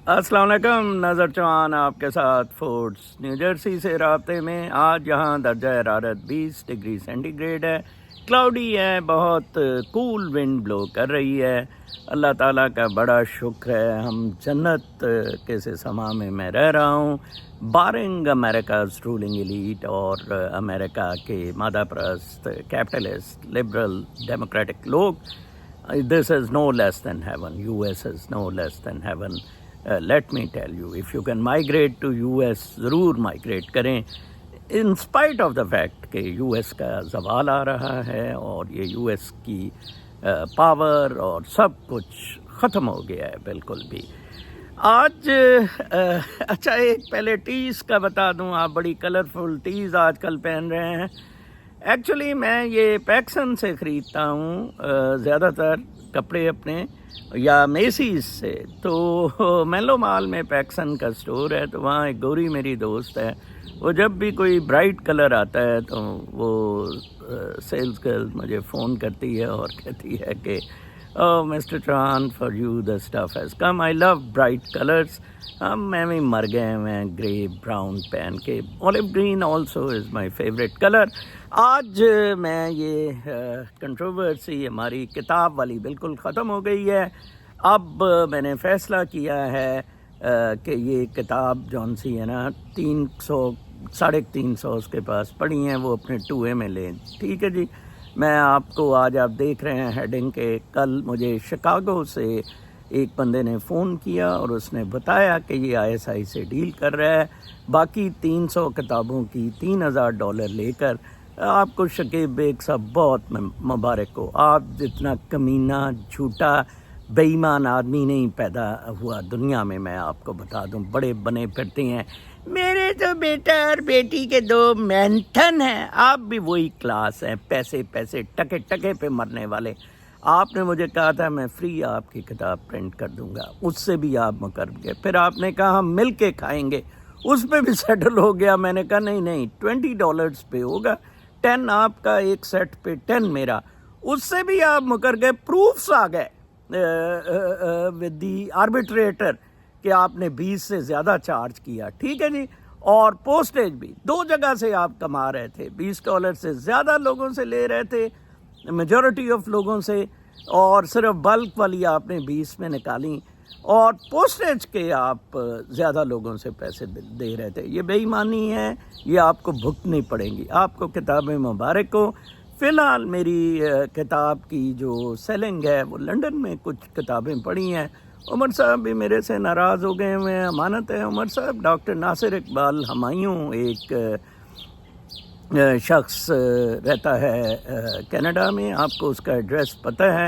السلام علیکم، نظر چوہان آپ کے ساتھ فورٹس نیو جرسی سے رابطے میں۔ آج یہاں درجہ حرارت 20 ڈگری سینٹی گریڈ ہے، کلاؤڈی ہے، بہت کول ونڈ بلو کر رہی ہے۔ اللہ تعالیٰ کا بڑا شکر ہے، ہم جنت کے سے سما میں رہ رہا ہوں، بارنگ امریکاز رولنگ ایلیٹ اور امریکہ کے مادہ پرست کیپٹلسٹ لبرل ڈیموکریٹک لوگ۔ This is no less than heaven. US is no less than heaven. Let me tell you, if you can migrate to US, ضرور migrate کریں، in spite of the fact کہ US کا زوال آ رہا ہے اور یہ US کی پاور اور سب کچھ ختم ہو گیا ہے بالکل بھی۔ آج اچھا ایک پہلے ٹیز کا بتا دوں، آپ بڑی کلرفل ٹیز آج کل پہن رہے ہیں۔ ایکچولی میں یہ پیکسن سے خریدتا ہوں زیادہ تر کپڑے اپنے، یا میسیز سے۔ تو میلو مال میں پیکسن کا سٹور ہے، تو وہاں ایک گوری میری دوست ہے، وہ جب بھی کوئی برائٹ کلر آتا ہے تو وہ سیلز گرل مجھے فون کرتی ہے اور کہتی ہے کہ mister Chauhan for you the stuff has come, I love bright colours. میں بھی مر گئے ہیں گرے براؤن پہن کے، olive green also is my favourite colour. آج میں یہ کنٹروورسی ہماری کتاب والی بالکل ختم ہو گئی ہے۔ اب میں نے فیصلہ کیا ہے کہ یہ کتاب جون سی ہے نا 300-350 اس کے پاس پڑھی ہیں، وہ اپنے ٹوئے میں لیں۔ ٹھیک ہے جی، میں آپ کو آج آپ دیکھ رہے ہیں ہیڈنگ کے، کل مجھے شکاگو سے ایک بندے نے فون کیا اور اس نے بتایا کہ یہ ISI سے ڈیل کر رہا ہے، باقی 300 کتابوں کی $3000 لے کر۔ آپ کو شکیب بیگ صاحب بہت مبارک ہو، آپ جتنا کمینہ جھوٹا بے ایمان آدمی نہیں پیدا ہوا دنیا میں آپ کو بتا دوں، بڑے بنے پھرتے ہیں۔ میرے تو بیٹا اور بیٹی کے 2 مینٹن ہیں، آپ بھی وہی کلاس ہیں، پیسے ٹکے پہ مرنے والے۔ آپ نے مجھے کہا تھا میں فری آپ کی کتاب پرنٹ کر دوں گا، اس سے بھی آپ مکر گئے۔ پھر آپ نے کہا ہم مل کے کھائیں گے، اس پہ بھی سیٹل ہو گیا۔ میں نے کہا نہیں $20 پہ ہوگا، 10 آپ کا، ایک سیٹ پہ 10 میرا، اس سے بھی آپ مکر گئے۔ پروفس آ گئے ود دی آربیٹریٹر کہ آپ نے 20 سے زیادہ چارج کیا۔ ٹھیک ہے جی، اور پوسٹیج بھی 2 جگہ سے آپ کما رہے تھے، $20 سے زیادہ لوگوں سے لے رہے تھے، میجورٹی آف لوگوں سے، اور صرف بلک والی آپ نے 20 میں نکالی، اور پوسٹیج کے آپ زیادہ لوگوں سے پیسے دے رہے تھے۔ یہ بے ایمانی ہے، یہ آپ کو بھگتنی پڑیں گی۔ آپ کو کتابیں مبارک ہو۔ فی الحال میری کتاب کی جو سیلنگ ہے وہ لنڈن میں کچھ کتابیں پڑھی ہیں۔ عمر صاحب بھی میرے سے ناراض ہو گئے ہوئے ہیں، امانت ہے عمر صاحب۔ ڈاکٹر ناصر اقبال ہمایوں ایک شخص رہتا ہے کینیڈا میں، آپ کو اس کا ایڈریس پتہ ہے،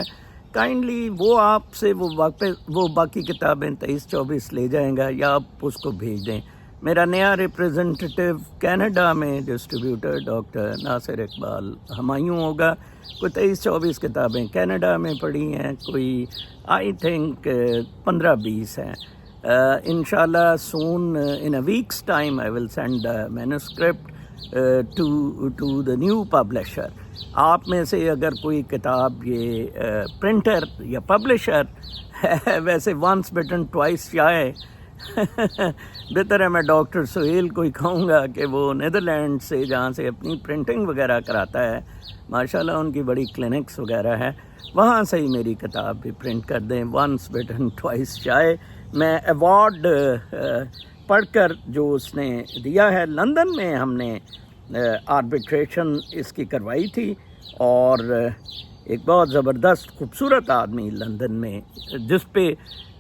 کائنڈلی وہ آپ سے وہ باقی کتابیں 23-24 لے جائیں گا، یا آپ اس کو بھیج دیں۔ میرا نیا ریپریزنٹیٹیو کینیڈا میں ڈسٹریبیوٹر ڈاکٹر ناصر اقبال ہمایوں ہوگا۔ کوئی 23-24 کتابیں کینیڈا میں پڑھی ہیں، کوئی آئی تھنک 15-20 ہیں۔ انشاءاللہ soon in a weeks time I will send manuscript to the new publisher. آپ میں سے اگر کوئی کتاب یہ پرنٹر یا پبلشر ہے، ویسے ونس بٹن ٹوائس شائے، بہتر ہے میں ڈاکٹر سہیل کو ہی کہوں گا کہ وہ نیدرلینڈ سے جہاں سے اپنی پرنٹنگ وغیرہ کراتا ہے، ماشاءاللہ ان کی بڑی کلینکس وغیرہ ہے، وہاں سے ہی میری کتاب بھی پرنٹ کر دیں۔ Once bitten twice shy. میں ایوارڈ پڑھ کر جو اس نے دیا ہے، لندن میں ہم نے آربیٹریشن اس کی کروائی تھی، اور ایک بہت زبردست خوبصورت آدمی لندن میں، جس پہ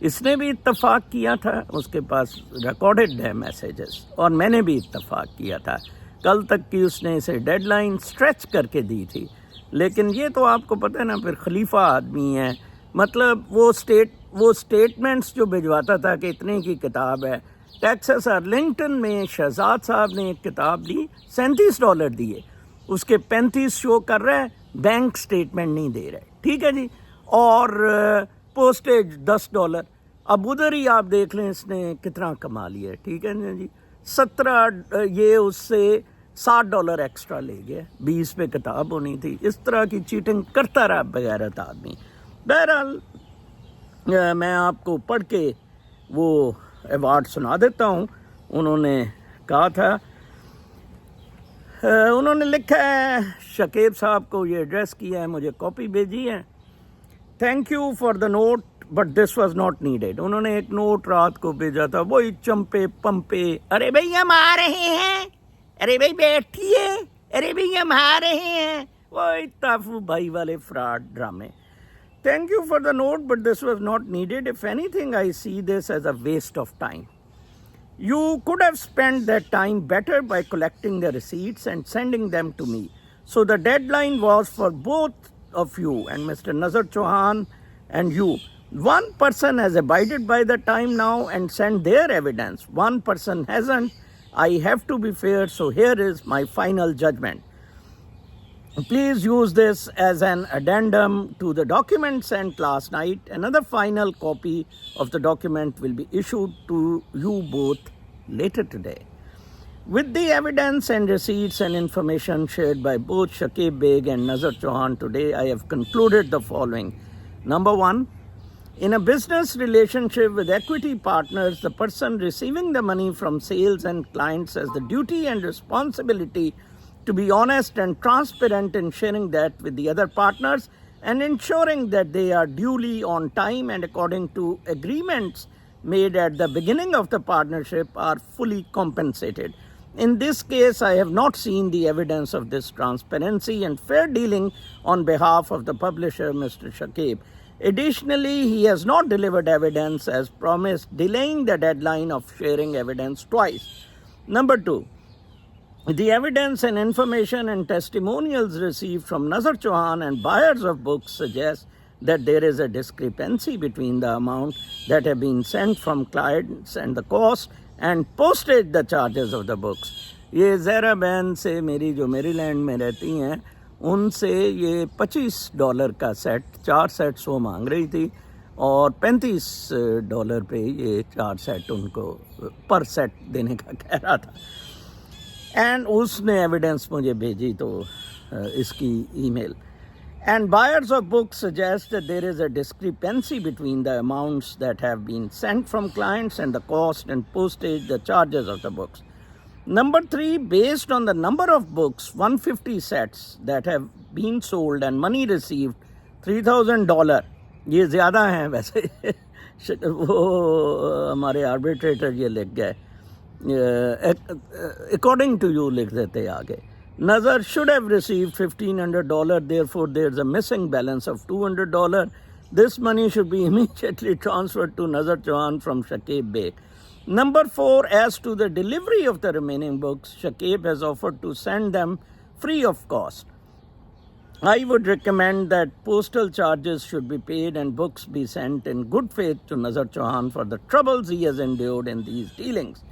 اس نے بھی اتفاق کیا تھا، اس کے پاس ریکارڈڈ ہے میسیجز، اور میں نے بھی اتفاق کیا تھا۔ کل تک کی اس نے اسے ڈیڈ لائن سٹریچ کر کے دی تھی، لیکن یہ تو آپ کو پتہ ہے نا، پھر خلیفہ آدمی ہے، مطلب وہ سٹیٹمنٹس جو بھجواتا تھا کہ اتنے کی کتاب ہے۔ ٹیکسس ارلنگٹن میں شہزاد صاحب نے ایک کتاب لی، $37 دیے، اس کے 35 شو کر رہے ہیں، بینک سٹیٹمنٹ نہیں دے رہے۔ ٹھیک ہے جی، اور پوسٹیج $10۔ اب ادھر ہی آپ دیکھ لیں اس نے کتنا کما لیا ہے۔ ٹھیک ہے جی، 17 یہ اس سے $60 ایکسٹرا لے گیا، 20 پہ کتاب ہونی تھی۔ اس طرح کی چیٹنگ کرتا رہا بغیرت آدمی۔ بہرحال میں آپ کو پڑھ کے وہ ایوارڈ سنا دیتا ہوں. انہوں نے کہا تھا, انہوں نے لکھا ہے شکیب صاحب کو یہ ایڈریس کیا ہے, مجھے کاپی بھیجی ہے. Thank you for the note but this was not needed. انہوں نے ایک نوٹ رات کو بھیجا تھا, وہی چمپے پمپے, ارے بھائی ہم آ رہے ہیں, ارے بھائی بیٹھیے, ارے بھائی ہم آ رہے ہیں, وہی تافو بھائی والے فراڈ ڈرامے. Thank you for the note, but this was not needed. If anything, I see this as a waste of time. You could have spent that time better by collecting the receipts and sending them to me. So the deadline was for both of you and Mr. Nazar Chauhan and you. One person has abided by the time now and sent their evidence. One person hasn't. I have to be fair, so here is my final judgment. Please use this as an addendum to the document sent last night. Another final copy of the document will be issued to you both later today. With the evidence and receipts and information shared by both Shakib Beg and Nazar Chauhan today, I have concluded the following. Number one, in a business relationship with equity partners, the person receiving the money from sales and clients has the duty and responsibility to be honest and transparent in sharing that with the other partners and ensuring that they are duly on time and according to agreements made at the beginning of the partnership are fully compensated. In this case, I have not seen the evidence of this transparency and fair dealing on behalf of the publisher, Mr. Shakib. Additionally, he has not delivered evidence as promised, delaying the deadline of sharing evidence twice. Number two, the evidence and information and testimonials received from Nazar Chauhan and buyers of books suggest that there is a discrepancy between the amount that have been sent from clients and the cost and postage the charges of the books. یہ زہرا بہن سے میری جو میری land میں رہتی ہیں ان سے یہ $25 کا سیٹ 4 سیٹس وہ مانگ رہی تھی اور $35 پہ یہ 4 سیٹ ان کو پر سیٹ دینے کا کہہ رہا تھا. اینڈ اس نے ایویڈنس مجھے بھیجی تو اس کی ای میل. And buyers of books suggest that there is a discrepancy between the amounts that have been sent from clients and the cost and postage, the charges of the books. Number three, based on the number of books, 150 sets that have been sold and money received, $3,000. یہ زیادہ ہیں ویسے وہ ہمارے arbitrator یہ لکھ گئے according to you لکھ دیتے آگے. Nazar should have received $1,500, therefore there's a missing balance of $200. This money should be immediately transferred to Nazar Chauhan from Shakib Beg. Number four, as to the delivery of the remaining books, Shakib has offered to send them free of cost. I would recommend that postal charges should be paid and books be sent in good faith to Nazar Chauhan for the troubles he has endured in these dealings.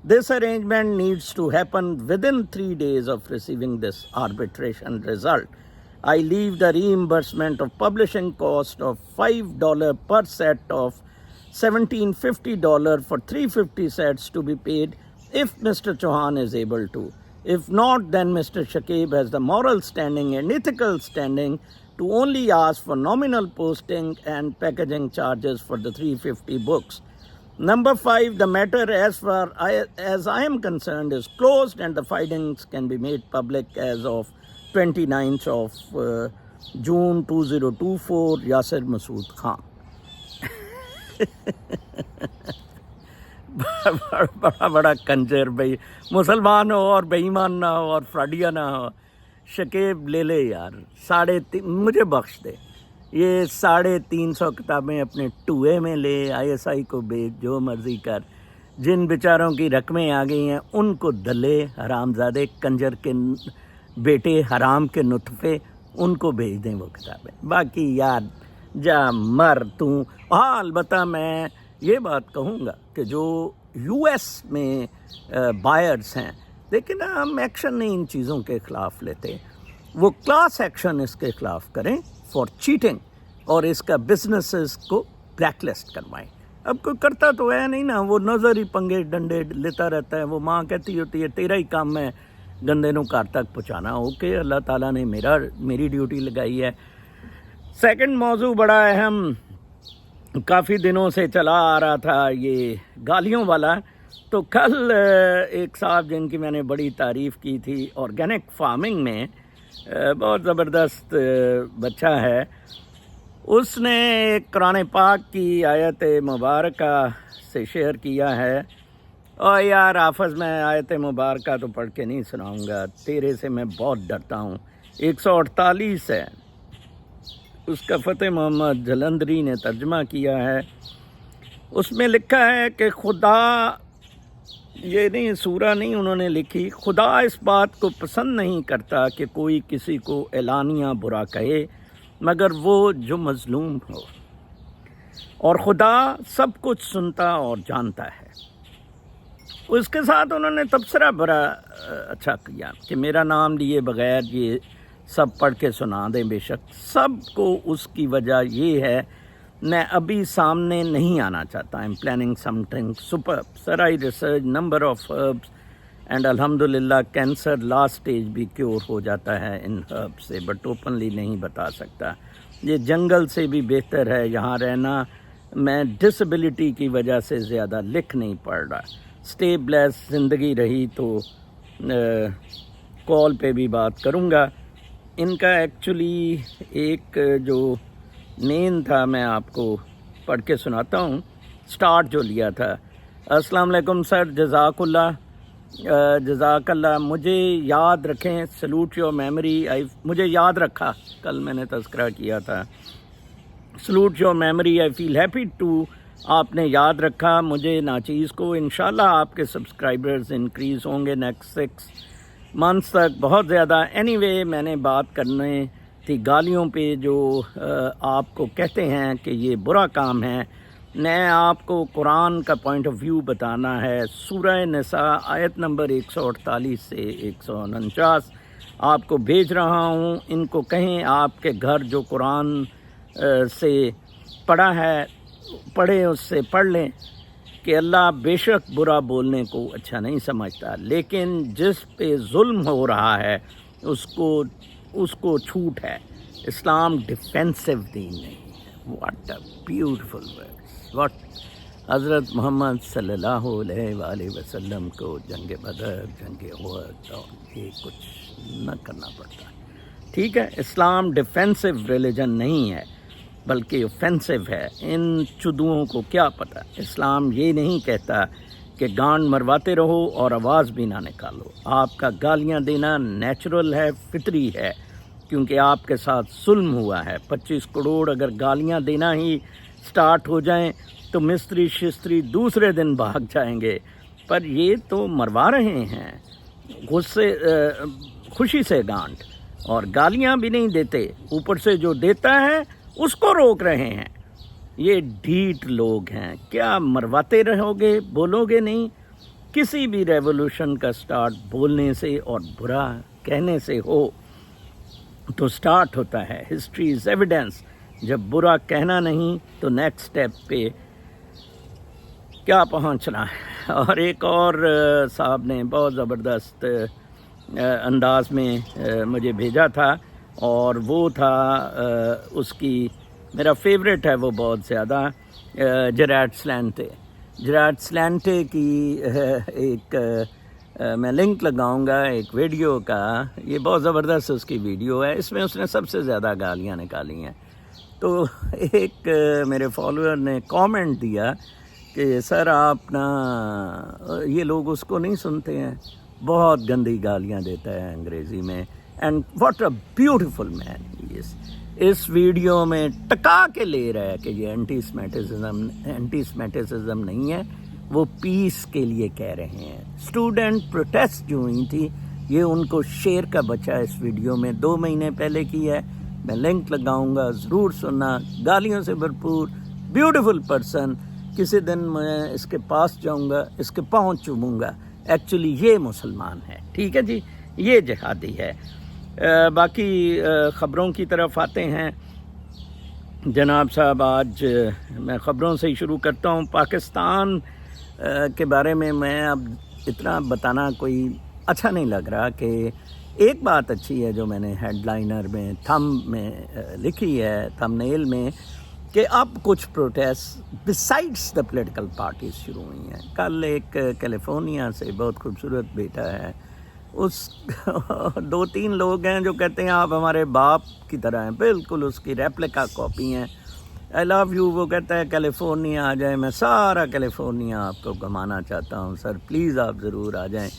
This arrangement needs to happen within 3 days of receiving this arbitration result. I leave the reimbursement of publishing cost of $5 per set of $1,750 for 350 sets to be paid if Mr. Chauhan is able to. If not, then Mr. Shakib has the moral standing and ethical standing to only ask for nominal posting and packaging charges for the 350 books. Number five, the matter as far as I am concerned is closed and the findings can be made public as of 29th of June 2024, Yasir Masood Khan. بڑا کنجر بھائی, مسلمان ہو اور بے ایمان نہ ہو اور فراڈیا نہ ہو. شکیب لے لے یار, مجھے بخش دے. یہ 350 کتابیں اپنے ٹوئے میں لے, ISI کو بیچ, جو مرضی کر. جن بیچاروں کی رقمیں آ گئی ہیں ان کو دلے, حرام زادے, کنجر کے بیٹے, حرام کے نطفے, ان کو بھیج دیں وہ کتابیں. باقی یار جا مر تو. ہاں البتہ میں یہ بات کہوں گا کہ جو US میں بائرز ہیں, لیکن ہم ایکشن نہیں ان چیزوں کے خلاف لیتے, وہ کلاس ایکشن اس کے خلاف کریں فار چیٹنگ اور اس کا بزنسز کو بلیک لسٹ کروائیں. اب کوئی کرتا تو ہے نہیں نا, وہ نظر ہی پنگے ڈنڈے لیتا رہتا ہے. وہ ماں کہتی ہوتی ہے تیرا ہی کام ہے گندے نو گھر تک پہنچانا. اوکے, اللہ تعالیٰ نے میری ڈیوٹی لگائی ہے. سیکنڈ موضوع بڑا اہم, کافی دنوں سے چلا آ رہا تھا یہ گالیوں والا، تو کل ایک صاحب جن کی میں نے بڑی تعریف کی تھی، آرگینک فارمنگ میں بہت زبردست بچہ ہے، اس نے ایک قرآن پاک کی آیت مبارکہ سے شیئر کیا ہے، اور یار حافظ میں آیت مبارکہ تو پڑھ کے نہیں سناؤں گا، تیرے سے میں بہت ڈرتا ہوں، 148 ہے، اس کا فتح محمد جلندری نے ترجمہ کیا ہے۔ اس میں لکھا ہے کہ خدا، یہ نہیں سورہ نہیں انہوں نے لکھی، خدا اس بات کو پسند نہیں کرتا کہ کوئی کسی کو اعلانیہ برا کہے مگر وہ جو مظلوم ہو، اور خدا سب کچھ سنتا اور جانتا ہے۔ اس کے ساتھ انہوں نے تبصرہ بڑا اچھا کیا کہ میرا نام لیے بغیر یہ سب پڑھ کے سنا دیں، بے شک سب کو اس کی وجہ یہ ہے میں ابھی سامنے نہیں آنا چاہتا، I'm planning something superb. Sir, I research number of herbs and الحمدللہ کینسر لاسٹ سٹیج بھی کیور ہو جاتا ہے ان ہرب سے، بٹ اوپنلی نہیں بتا سکتا۔ یہ جنگل سے بھی بہتر ہے یہاں رہنا، میں ڈسیبلٹی کی وجہ سے زیادہ لکھ نہیں پڑ رہا۔ اسٹے بلیس، زندگی رہی تو کال پہ بھی بات کروں گا۔ ان کا ایکچولی ایک جو مین تھا میں آپ کو پڑھ کے سناتا ہوں، سٹارٹ جو لیا تھا۔ السلام علیکم سر، جزاک اللہ، مجھے یاد رکھیں، سلوٹ یور میموری، مجھے یاد رکھا، کل میں نے تذکرہ کیا تھا، salute your memory, I feel happy to, آپ نے یاد رکھا مجھے ناچیز کو، انشاءاللہ آپ کے سبسکرائبرز انکریز ہوں گے نیکسٹ 6 منتھس تک بہت زیادہ۔ اینی وے میں نے بات کرنے تھی گالیوں پہ جو آپ کو کہتے ہیں کہ یہ برا کام ہے، میں آپ کو قرآن کا پوائنٹ آف ویو بتانا ہے۔ سورہ نساء آیت نمبر 148 سے 149 آپ کو بھیج رہا ہوں، ان کو کہیں آپ کے گھر جو قرآن سے پڑھا ہے پڑھیں، اس سے پڑھ لیں کہ اللہ بے شک برا بولنے کو اچھا نہیں سمجھتا، لیکن جس پہ ظلم ہو رہا ہے اس کو چھوٹ ہے۔ اسلام ڈیفینسو دین نہیں ہے۔ What a beautiful words, what حضرت محمد صلی اللہ علیہ وآلہ وسلم کو جنگ بدر، جنگ احد اور یہ کچھ نہ کرنا پڑتا۔ ٹھیک ہے، اسلام ڈیفینسو ریلیجن نہیں ہے بلکہ اوفینسو ہے۔ ان چدوؤں کو کیا پتہ، اسلام یہ نہیں کہتا کہ گانڈ مرواتے رہو اور آواز بھی نہ نکالو۔ آپ کا گالیاں دینا نیچرل ہے، فطری ہے، کیونکہ آپ کے ساتھ ظلم ہوا ہے۔ 25 کروڑ اگر گالیاں دینا ہی سٹارٹ ہو جائیں تو مستری شستری دوسرے دن بھاگ جائیں گے، پر یہ تو مروا رہے ہیں غصے خوشی سے گانڈ، اور گالیاں بھی نہیں دیتے، اوپر سے جو دیتا ہے اس کو روک رہے ہیں۔ یہ ڈھیٹ لوگ ہیں، کیا مرواتے رہو گے، بولو گے نہیں؟ کسی بھی ریولوشن کا سٹارٹ بولنے سے اور برا کہنے سے ہو تو سٹارٹ ہوتا ہے۔ ہسٹری از ایویڈنس، جب برا کہنا نہیں تو نیکسٹ سٹیپ پہ کیا پہنچنا ہے۔ اور ایک اور صاحب نے بہت زبردست انداز میں مجھے بھیجا تھا، اور وہ تھا اس کی میرا فیوریٹ ہے وہ بہت زیادہ، جیراڈ سلینٹے کی ایک میں لنک لگاؤں گا ایک ویڈیو کا، یہ بہت زبردست اس کی ویڈیو ہے، اس میں اس نے سب سے زیادہ گالیاں نکالی ہیں۔ تو ایک میرے فالوور نے کامنٹ دیا کہ سر آپ نا، یہ لوگ اس کو نہیں سنتے ہیں، بہت گندی گالیاں دیتا ہے انگریزی میں، and what a beautiful man he is. اس ویڈیو میں ٹکا کے لے رہا ہے کہ یہ اینٹی سمیٹسزم نہیں ہے، وہ پیس کے لیے کہہ رہے ہیں۔ اسٹوڈنٹ پروٹیسٹ جو ہوئی تھی، یہ ان کو شیر کا بچہ اس ویڈیو میں 2 مہینے پہلے کی ہے، میں لنک لگاؤں گا، ضرور سننا، گالیوں سے بھرپور بیوٹیفل پرسن۔ کسی دن میں اس کے پاس جاؤں گا، اس کے پاؤں چوموں گا، ایکچولی یہ مسلمان ہے، ٹھیک ہے جی، یہ جہادی ہے۔ باقی خبروں کی طرف آتے ہیں جناب صاحب، آج میں خبروں سے ہی شروع کرتا ہوں۔ پاکستان کے بارے میں اب اتنا بتانا کوئی اچھا نہیں لگ رہا، کہ ایک بات اچھی ہے جو میں نے ہیڈ لائنر میں تھم میں لکھی ہے، تھم نیل میں، کہ اب کچھ protest besides the political parties شروع ہوئی ہیں. کل ایک کیلیفورنیا سے بہت خوبصورت بیٹا ہے, اس 2-3 لوگ ہیں جو کہتے ہیں آپ ہمارے باپ کی طرح ہیں, بالکل اس کی ریپلیکا کاپی ہیں. آئی لو یو, وہ کہتا ہے کیلیفورنیا آ جائیں, میں سارا کیلیفورنیا آپ کو گھمانا چاہتا ہوں سر, پلیز آپ ضرور آ جائیں.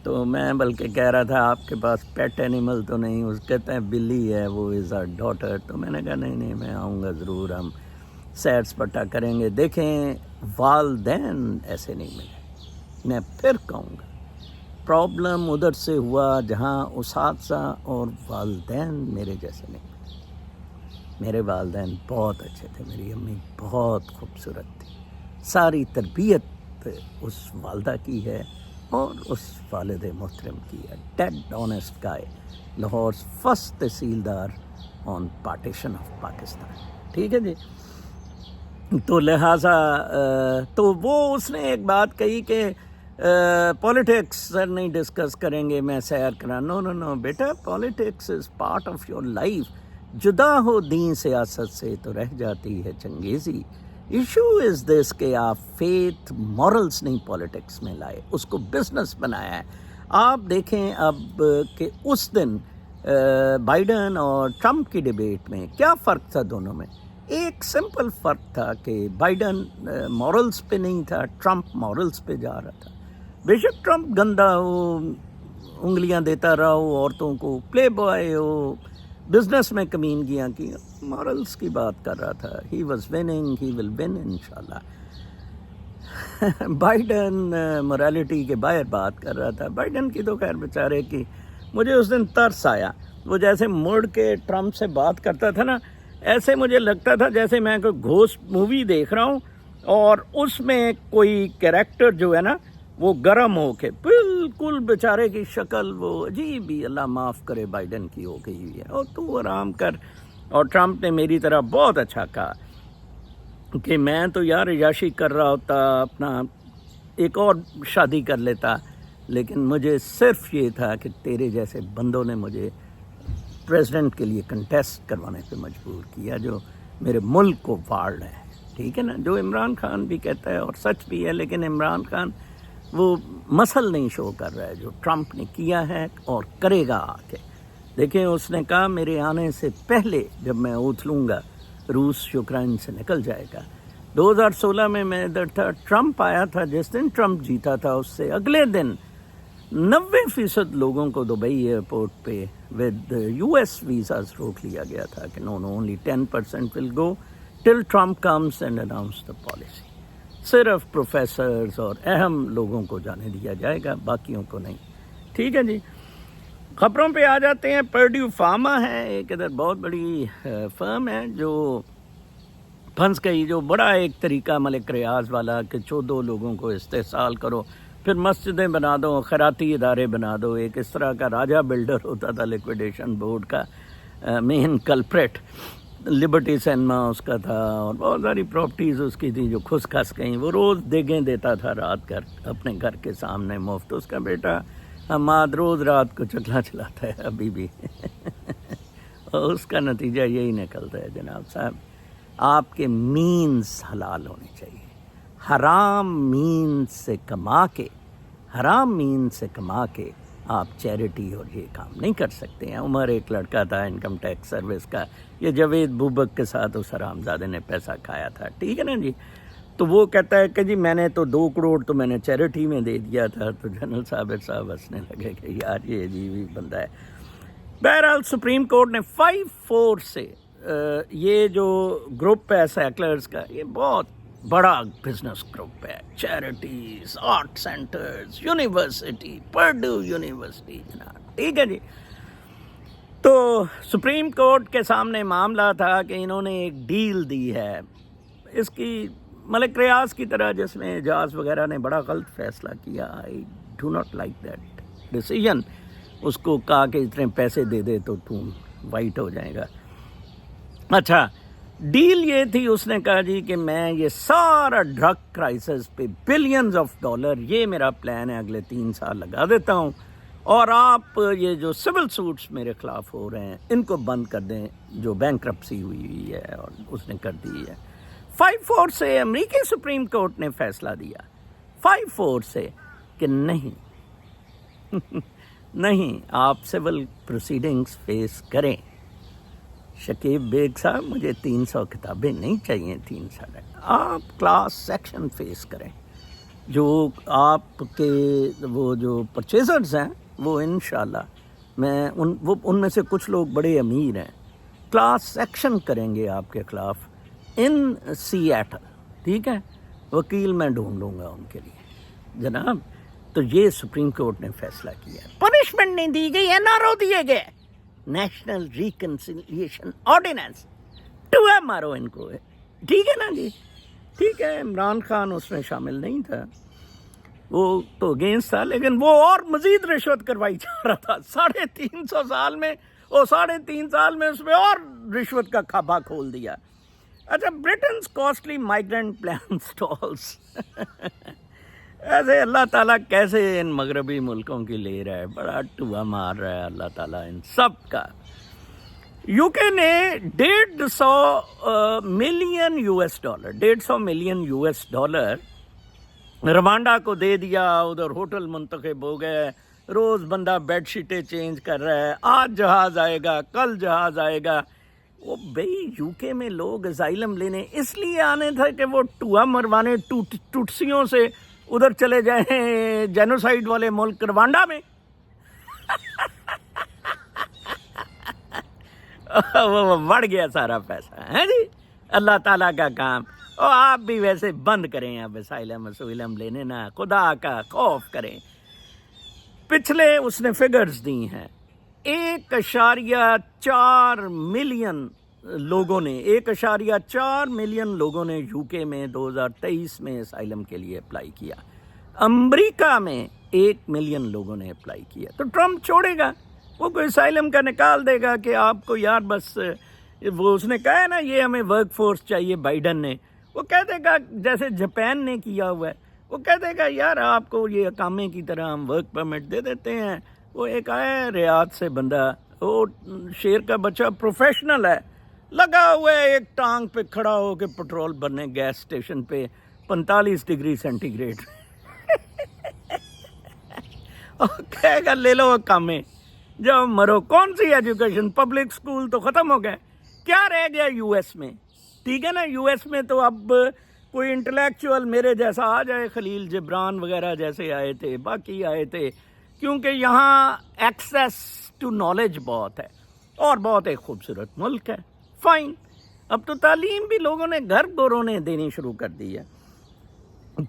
تو میں بلکہ کہہ رہا تھا آپ کے پاس پیٹ اینیمل تو نہیں, اس کہتے ہیں بلی ہے, وہ از آر ڈاٹر. تو میں نے کہا نہیں میں آؤں گا ضرور, ہم سیر سپاٹا کریں گے. دیکھیں والدین ایسے نہیں ملے. میں پھر کہوں گا پرابلم ادھر سے ہوا جہاں اساتذہ اور والدین میرے جیسے نہیں ملے. میرے والدین بہت اچھے تھے, میری امی بہت خوبصورت تھی, ساری تربیت اس والدہ کی ہے اور اس والد محترم کی ہے. Dead honest guy, Lahore first tehsildar on partition of Pakistan. ٹھیک ہے جی. تو لہٰذا تو وہ اس نے ایک بات کہی کہ پولیٹکس سر نہیں ڈسکس کریں گے, میں سیر کرا. نو بیٹا, politics is part of your life. جدا ہو دین سیاست سے تو رہ جاتی ہے چنگیزی. ایشو از دس کہ آپ فیتھ مورلز نہیں پولیٹکس میں لائے, اس کو بزنس بنایا ہے. آپ دیکھیں اب کہ اس دن بائیڈن اور ٹرمپ کی ڈیبیٹ میں کیا فرق تھا دونوں میں. ایک سمپل فرق تھا کہ بائیڈن مورلز پہ نہیں تھا, ٹرمپ مورلز پہ جا رہا تھا. بے شک ٹرمپ گندا ہو, انگلیاں دیتا رہا ہو عورتوں کو, پلے بوائے ہو, بزنس میں کمینگیاں کی, مورلز کی بات کر رہا تھا. He was winning, he will one انشاءاللہ. بائیڈن موریلٹی کے باہر بات کر رہا تھا. بائیڈن کی تو خیر بیچارے کی مجھے اس دن ترس آیا. وہ جیسے مڑ کے ٹرمپ سے بات کرتا تھا نا, ایسے مجھے لگتا تھا جیسے میں کوئی گھوسٹ مووی دیکھ رہا ہوں اور اس میں کوئی کریکٹر جو ہے نا وہ گرم ہو کے بالکل بیچارے کی شکل وہ عجیب ہی, اللہ معاف کرے, بائیڈن کی ہو گئی ہوئی ہے. اور تو آرام کر. اور ٹرمپ نے میری طرح بہت اچھا کہا کہ میں تو یار عیاشی کر رہا ہوتا, اپنا ایک اور شادی کر لیتا, لیکن مجھے صرف یہ تھا کہ تیرے جیسے بندوں نے مجھے پریزیڈنٹ کے لیے کنٹیسٹ کروانے پہ مجبور کیا, جو میرے ملک کو پھاڑ رہے ہیں. ٹھیک ہے نا, جو عمران خان بھی کہتا ہے اور سچ بھی ہے, لیکن عمران خان وہ مسل نہیں شو کر رہا ہے جو ٹرمپ نے کیا ہے اور کرے گا آ کے. دیکھیں اس نے کہا میرے آنے سے پہلے جب میں اوتھ لوں گا روس یوکرائن سے نکل جائے گا. 2016 میں ادھر تھا, ٹرمپ آیا تھا, جس دن ٹرمپ جیتا تھا اس سے اگلے دن 90% لوگوں کو دبئی ایئرپورٹ پہ ود US ویزاز روک لیا گیا تھا کہ no only 10% will go till Trump comes and announce the policy. صرف پروفیسرز اور اہم لوگوں کو جانے دیا جائے گا, باقیوں کو نہیں. ٹھیک ہے جی. خبروں پہ آ جاتے ہیں. پرڈیو فارما ہے ایک ادھر بہت بڑی فرم ہے جو پھنس گئی, جو بڑا ایک طریقہ ملک ریاض والا کہ 14 لوگوں کو استحصال کرو, پھر مسجدیں بنا دو, خیراتی ادارے بنا دو. ایک اس طرح کا راجہ بلڈر ہوتا تھا لیکویڈیشن بورڈ کا مین کلپریٹ, لبرٹی سینما اس کا تھا, اور بہت ساری پراپرٹیز اس کی تھی جو خس کھس گئیں. وہ روز دیگیں دیتا تھا رات گھر اپنے گھر کے سامنے مفت. اس کا بیٹا حماد روز رات کو چکلا چلاتا ہے ابھی بھی. اور اس کا نتیجہ یہی نکلتا ہے جناب صاحب, آپ کے مینز حلال ہونے چاہیے. حرام مینز سے کما کے آپ چیریٹی اور یہ کام نہیں کر سکتے ہیں. عمر ایک لڑکا تھا انکم ٹیکس سروس کا, یہ جاوید بوبک کے ساتھ اس حرامزادے نے پیسہ کھایا تھا. ٹھیک ہے نا جی. تو وہ کہتا ہے کہ جی میں نے تو 2 کروڑ تو میں نے چیریٹی میں دے دیا تھا. تو جنرل صابر صاحب ہنسنے لگے کہ یار یہ عجیب ہی بندہ ہے. بہرحال سپریم کورٹ نے 5-4 سے یہ جو گروپ ہے سیکلرز کا, یہ بہت بڑا بزنس گروپ ہے. Charities, art centres, university, Purdue university جناب. ٹھیک ہے جی. تو سپریم کورٹ کے سامنے معاملہ تھا کہ انہوں نے ایک ڈیل دی ہے اس کی ملک ریاض کی طرح, جس میں اعجاز وغیرہ نے بڑا غلط فیصلہ کیا. I do not like that decision. اس کو کہا کہ اتنے پیسے دے دے تو تم وائٹ ہو جائے گا. اچھا, ڈیل یہ تھی, اس نے کہا جی کہ میں یہ سارا ڈرگ کرائسس پہ $billions یہ میرا پلان ہے, اگلے 3 سال لگا دیتا ہوں, اور آپ یہ جو سول سوٹس میرے خلاف ہو رہے ہیں ان کو بند کر دیں، جو بینکرپسی ہوئی ہے اور اس نے کر دی ہے 5-4 سے۔ امریکی سپریم کورٹ نے فیصلہ دیا 5-4 سے کہ نہیں نہیں، آپ سول پروسیڈنگز فیس کریں۔ شکیب بیگ صاحب، مجھے 300 کتابیں نہیں چاہیے 3 سال، آپ کلاس سیکشن فیس کریں۔ جو آپ کے وہ جو پرچیزرز ہیں وہ انشاءاللہ میں ان میں سے کچھ لوگ بڑے امیر ہیں، کلاس سیکشن کریں گے آپ کے خلاف ان سیاٹل، ٹھیک ہے؟ وکیل میں ڈھونڈوں گا ان کے لیے جناب۔ تو یہ سپریم کورٹ نے فیصلہ کیا ہے، پنشمنٹ نہیں دی گئی، NRO دیے گئے، نیشنل ریکنسیلیشن آرڈیننس، ٹوئے مارو ان کو، ٹھیک ہے نا جی؟ ٹھیک ہے، عمران خان اس میں شامل نہیں تھا، وہ تو اگینسٹ تھا، لیکن وہ اور مزید رشوت کروائی جا رہا تھا 350 سال میں، وہ 3.5 سال میں اس میں اور رشوت کا کھابا کھول دیا۔ اچھا، برٹنز کاسٹلی مائیگرنٹ پلان سٹالز ایسے اللہ تعالیٰ کیسے ان مغربی ملکوں کی لے رہا ہے، بڑا ٹوا مار رہا ہے اللہ تعالیٰ ان سب کا۔ یو کے نے $150 ملین روانڈا کو دے دیا، ادھر ہوٹل منتخب ہو گئے، روز بندہ بیڈ شیٹیں چینج کر رہا ہے، آج جہاز آئے گا، کل جہاز آئے گا۔ وہ بھئی یو کے میں لوگ اسائلم لینے اس لیے آنے تھے کہ وہ ٹوا مروانے ٹوٹسیوں سے ادھر چلے جائیں جینوسائیڈ والے ملک روانڈا میں۔ وہ بڑھ گیا سارا پیسہ، ہے جی اللہ تعالیٰ کا کام۔ اور آپ بھی ویسے بند کریں اب اسائلم لینے، نا خدا کا خوف کریں۔ پچھلے اس نے فگرز دی ہیں، 1.4 ملین لوگوں نے 1.4 ملین لوگوں نے یو کے میں 2023 میں اسائلم کے لیے اپلائی کیا، امریکہ میں 1 ملین لوگوں نے اپلائی کیا۔ تو ٹرمپ چھوڑے گا، وہ کوئی اسائلم کا نکال دے گا کہ آپ کو یار بس، وہ اس نے کہا ہے نا یہ ہمیں ورک فورس چاہیے، بائیڈن نے، وہ کہہ دے گا جیسے جاپان نے کیا ہوا ہے، وہ کہہ دے گا یار آپ کو یہ اقامے کی طرح ہم ورک پرمٹ دے دیتے ہیں۔ وہ ایک آیا ریاض سے بندہ، وہ شیر کا بچہ پروفیشنل ہے، لگا ہوا ہے ایک ٹانگ پہ کھڑا ہو کے پٹرول بھرنے گیس اسٹیشن پہ 45 ڈگری سینٹی گریڈ اور کہے گا لے لو اقامے جب مرو۔ کون سی ایجوکیشن؟ پبلک اسکول تو ختم ہو گئے، کیا رہ گیا یو ایس میں؟ ٹھیک ہے نا، یو ایس میں تو اب کوئی انٹلیکچوئل میرے جیسا آ جائے، خلیل جبران وغیرہ جیسے آئے تھے، باقی آئے تھے، کیونکہ یہاں ایکسیس ٹو نالج بہت ہے اور بہت ایک خوبصورت ملک ہے۔ فائن، اب تو تعلیم بھی لوگوں نے گھر گوروں نے دینی شروع کر دی ہے۔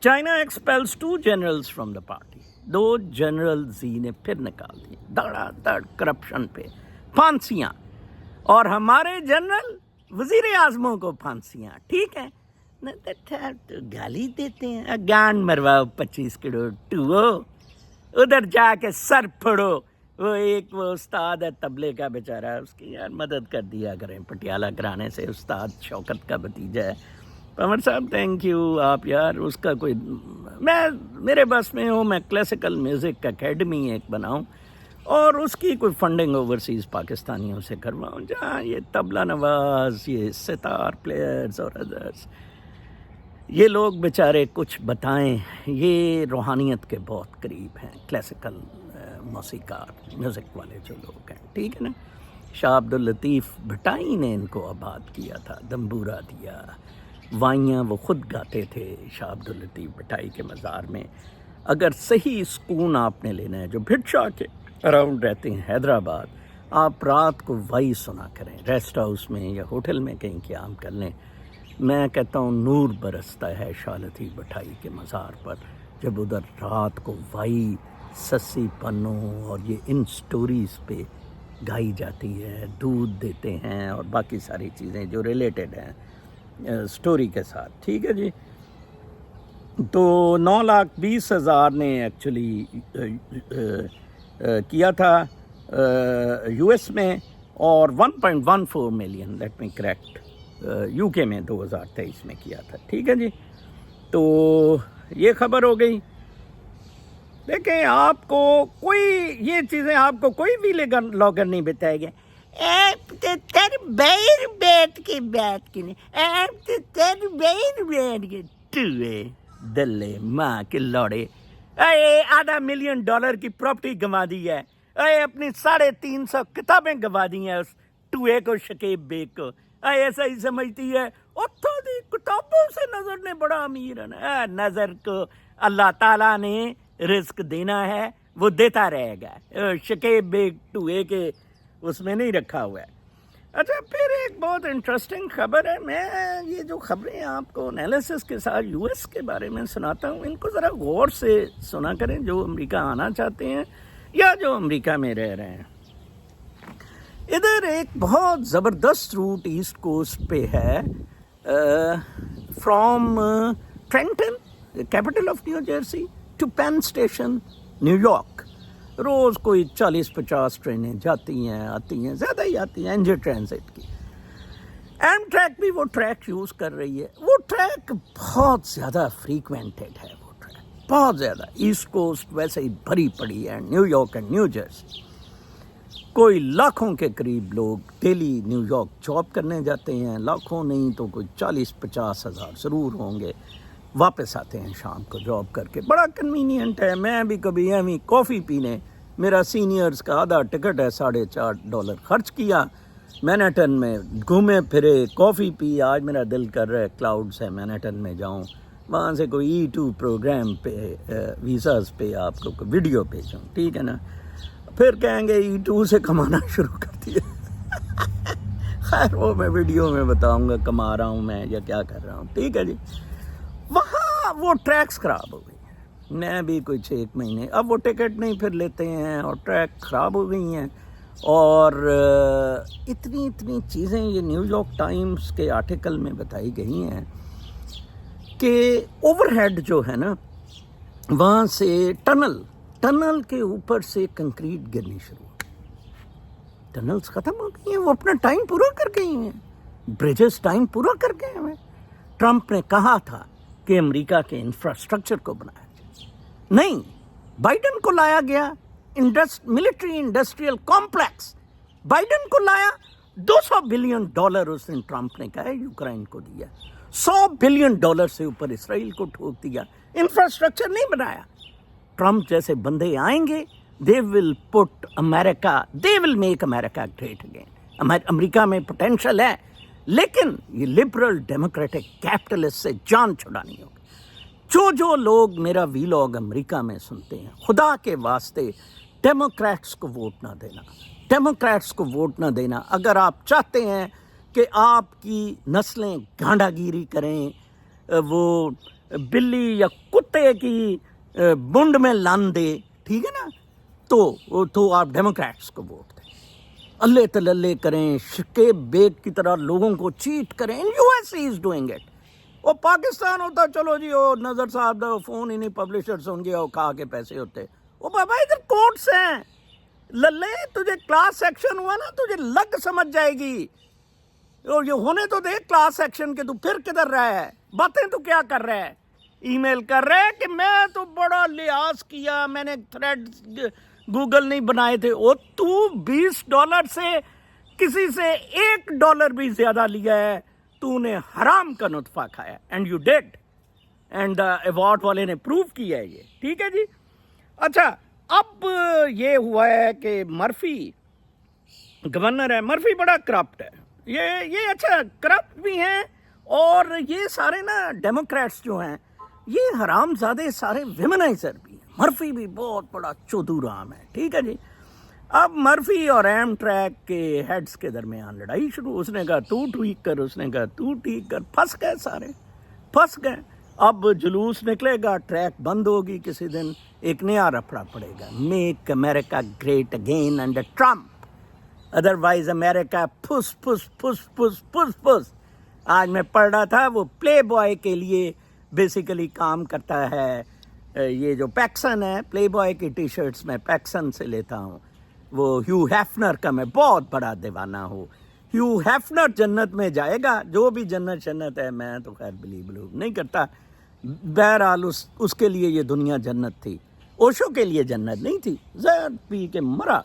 China expels 2 generals from the party, 2 generals نے پھر نکال دی، دڑا دڑ کرپشن پہ پھانسیاں، اور ہمارے جنرل وزیر اعظموں کو پھانسیاں، ٹھیک ہے نہ؟ گالی دیتے ہیں، گان مرواؤ 25 کروڑ ٹوو، ادھر جا کے سر پھڑو۔ وہ ایک وہ استاد ہے تبلے کا بیچارہ، اس کی یار مدد کر دیا کریں، پٹیالہ کرانے سے، استاد شوکت کا بھتیجا ہے۔ پمر صاحب تھینک یو، آپ یار اس کا کوئی، میرے بس میں ہوں، میں کلاسیکل میوزک اکیڈمی ایک بناؤں اور اس کی کوئی فنڈنگ اوورسیز پاکستانیوں سے کرواؤں، جہاں یہ طبلہ نواز، یہ ستار پلیئرز اور ادرس، یہ لوگ بیچارے کچھ بتائیں، یہ روحانیت کے بہت قریب ہیں، کلاسیکل موسیقار میوزک والے جو لوگ ہیں، ٹھیک ہے نا؟ شاہ عبداللطیف بھٹائی نے ان کو آباد کیا تھا، دمبورا دیا، وائیاں وہ خود گاتے تھے شاہ عبداللطیف بھٹائی کے مزار میں۔ اگر صحیح سکون آپ نے لینا ہے، جو بھٹ شاہ کے اراؤنڈ رہتے ہیں حیدرآباد، آپ رات کو وائی سنا کریں، ریسٹ ہاؤس میں یا ہوٹل میں کہیں قیام کر لیں۔ میں کہتا ہوں نور برستا ہے شاہ لطیف بھٹائی کے مزار پر، جب ادھر رات کو وائی سسی پنوں اور یہ ان سٹوریز پہ گائی جاتی ہے، دودھ دیتے ہیں اور باقی ساری چیزیں جو ریلیٹڈ ہیں سٹوری کے ساتھ، ٹھیک ہے جی؟ تو 9,20,000 نے ایکچولی کیا تھا یو ایس میں، اور 1.14 million, let me correct, you کے میں 2023 میں کیا تھا، ٹھیک ہے جی؟ تو یہ خبر ہو گئی۔ دیکھیں آپ کو کوئی یہ چیزیں آپ کو کوئی بھی لاگر نہیں بتائے گا. تر بیر بیٹھ کے تر بیر بیٹھ کے ٹوئے دلے ماں کے لوڑے. $500,000 کی پراپرٹی گنوا دی ہے. اپنی 350 کتابیں گنوا دی ہیں اس ٹوئے کو, شکیب بیگ کو. ایسا ہی سمجھتی ہے اتوں دی کتابوں سے نظر نے بڑا امیر ہے. نظر کو اللہ تعالیٰ نے رزق دینا ہے, وہ دیتا رہے گا. شکیب بیگ ٹوئے کے اس میں نہیں رکھا ہوا ہے. اچھا پھر ایک بہت انٹرسٹنگ خبر ہے. میں یہ جو خبریں آپ کو انالیسس کے ساتھ یو ایس کے بارے میں سناتا ہوں, ان کو ذرا غور سے سنا کریں جو امریکہ آنا چاہتے ہیں یا جو امریکہ میں رہ رہے ہیں. ادھر ایک بہت زبردست روٹ ایسٹ کوسٹ پہ ہے, from Trenton capital of New Jersey to Penn Station New York. روز کوئی 40-50 ٹرینیں جاتی ہیں آتی ہیں, زیادہ ہی آتی ہیں انجے ٹرانزٹ کی. ایم ٹریک بھی وہ ٹریک یوز کر رہی ہے. وہ ٹریک بہت زیادہ فریکوینٹڈ ہے, وہ ٹریک بہت زیادہ. ایسٹ کوسٹ ویسے ہی بھری پڑی ہے, new York and new Jersey. کوئی لاکھوں کے قریب لوگ ڈیلی نیو یارک جاب کرنے جاتے ہیں, لاکھوں نہیں تو کوئی 40-50 ہزار ضرور ہوں گے. واپس آتے ہیں شام کو جاب کر کے. بڑا کنوینئنٹ ہے. میں بھی کبھی ایویں کافی پینے, میرا سینئرز کا آدھا ٹکٹ ہے, $4.5 خرچ کیا, مینہٹن میں گھومے پھرے, کافی پی. آج میرا دل کر رہا ہے کلاؤڈ سے مینہٹن میں جاؤں, وہاں سے کوئی E2 پروگرام پہ ویزاز پہ آپ کو کوئی ویڈیو بھیجوں, ٹھیک ہے نا. پھر کہیں گے E2 سے کمانا شروع کر دیا. خیر وہ میں ویڈیو میں بتاؤں گا کما رہا ہوں میں یا کیا کر رہا ہوں, ٹھیک ہے جی. وہاں وہ ٹریکس خراب ہو گئی ہیں. میں بھی کوئی 6 مہینے, اب وہ ٹکٹ نہیں پھر لیتے ہیں اور ٹریک خراب ہو گئی ہیں. اور اتنی چیزیں یہ نیو یارک ٹائمز کے آرٹیکل میں بتائی گئی ہیں کہ اوور ہیڈ جو ہے نا, وہاں سے ٹنل کے اوپر سے کنکریٹ گرنی شروع ہو. ٹنلز ختم ہو گئی ہیں, وہ اپنا ٹائم پورا کر گئی ہیں, بریجز ٹائم پورا کر گئے ہیں. ٹرمپ نے کہا تھا کہ امریکہ کے انفراسٹرکچر کو بنایا جائے, نہیں, بائیڈن کو لایا گیا. ملٹری انڈسٹریل کمپلیکس بائیڈن کو لایا. $200 بلین اس نے ٹرمپ نے کہا ہے یوکرائن کو دیا. $100 بلین سے اوپر اسرائیل کو ٹھوک دیا. انفراسٹرکچر نہیں بنایا. ٹرمپ جیسے بندے آئیں گے, they will make America great again. امریکہ میں پوٹینشل ہے, لیکن یہ لبرل ڈیموکریٹک کیپٹلسٹ سے جان چھڑانی ہوگی. جو لوگ میرا ویلاگ امریکہ میں سنتے ہیں, خدا کے واسطے ڈیموکریٹس کو ووٹ نہ دینا, ڈیموکریٹس کو ووٹ نہ دینا. اگر آپ چاہتے ہیں کہ آپ کی نسلیں گانڈا گیری کریں, وہ بلی یا کتے کی بنڈ میں لان دے, ٹھیک ہے نا, تو آپ ڈیموکریٹس کو ووٹ دیں. اللہ تللے کریں, شکیب بیگ کی طرح لوگوں کو چیٹ کریں. US is doing it. وہ پاکستان ہوتا چلو جی, وہ نظر صاحب دا فون ہی نہیں, پبلشرز ہوں گے, وہ کھا کے پیسے ہوتے. وہ بابا ادھر کورٹس ہیں, للے تجھے کلاس ایکشن ہوا نا, تجھے لگ سمجھ جائے گی. اور یہ ہونے تو دے کلاس ایکشن کے, تو پھر کدھر رہا ہے, باتیں تو کیا کر رہا ہے, ای میل کر رہا ہے کہ میں تو بڑا لحاظ کیا, میں نے تھریڈ گوگل نہیں بنائے تھے. وہ تو $20 سے کسی سے $1 بھی زیادہ لیا ہے, تو نے حرام کا نطفہ کھایا. And you did, and award والے نے پروو کیا ہے یہ, ٹھیک ہے جی. اچھا اب یہ ہوا ہے کہ مرفی گورنر ہے, مرفی بڑا کرپٹ ہے. یہ اچھا کرپٹ بھی ہیں, اور یہ سارے نا ڈیموکریٹس جو ہیں یہ حرام زادے سارے ویمنائزر بھی ہیں. مرفی بھی بہت بڑا چودورام ہے, ٹھیک ہے جی. اب مرفی اور ایم ٹریک کے ہیڈز کے درمیان لڑائی شروع. اس نے کہا تو ٹھیک کر, اس نے کہا تو ٹھیک کر. پھنس گئے سارے, پھنس گئے. اب جلوس نکلے گا, ٹریک بند ہوگی کسی دن, ایک نیا رفڑا پڑے گا. Make America great again under Trump, otherwise America پھس پھس پھس پھس پھس پھس. آج میں پڑھ رہا تھا, وہ پلے بوائے کے لیے بیسیکلی کام کرتا ہے. یہ جو پیکسن ہے, پلے بوائے کی ٹی شرٹس میں پیکسن سے لیتا ہوں. وہ ہیو ہیفنر کا میں بہت بڑا دیوانہ ہوں. ہیو ہیفنر جنت میں جائے گا, جو بھی جنت شنت ہے, میں تو خیر بلیو نہیں کرتا. بہرحال اس کے لیے یہ دنیا جنت تھی. اوشو کے لیے جنت نہیں تھی، زہر پی کے مرا،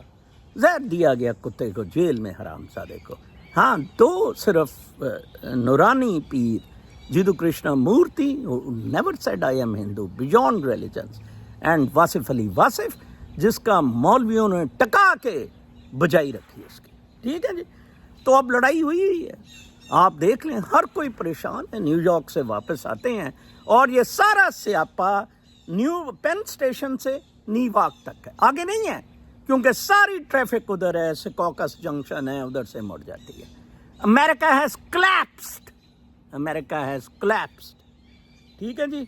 زہر دیا گیا کتے کو جیل میں حرام زادے کو. ہاں دو صرف نورانی پیر Jiddu Krishnamurti never said I am Hindu beyond religions, and Wasif Ali Wasif جس کا مولویوں نے ٹکا کے بجائی رکھی اس کی. ٹھیک ہے جی. تو اب لڑائی ہوئی ہے، آپ دیکھ لیں ہر کوئی پریشان ہے. نیو یارک سے واپس آتے ہیں اور یہ سارا سیاپا نیو پین اسٹیشن سے نیواک تک ہے، آگے نہیں ہے کیونکہ ساری ٹریفک ادھر ہے، سیکوکس جنکشن ہے، ادھر سے مڑ جاتی ہے. America has collapsed, America has collapsed. ٹھیک ہے جی.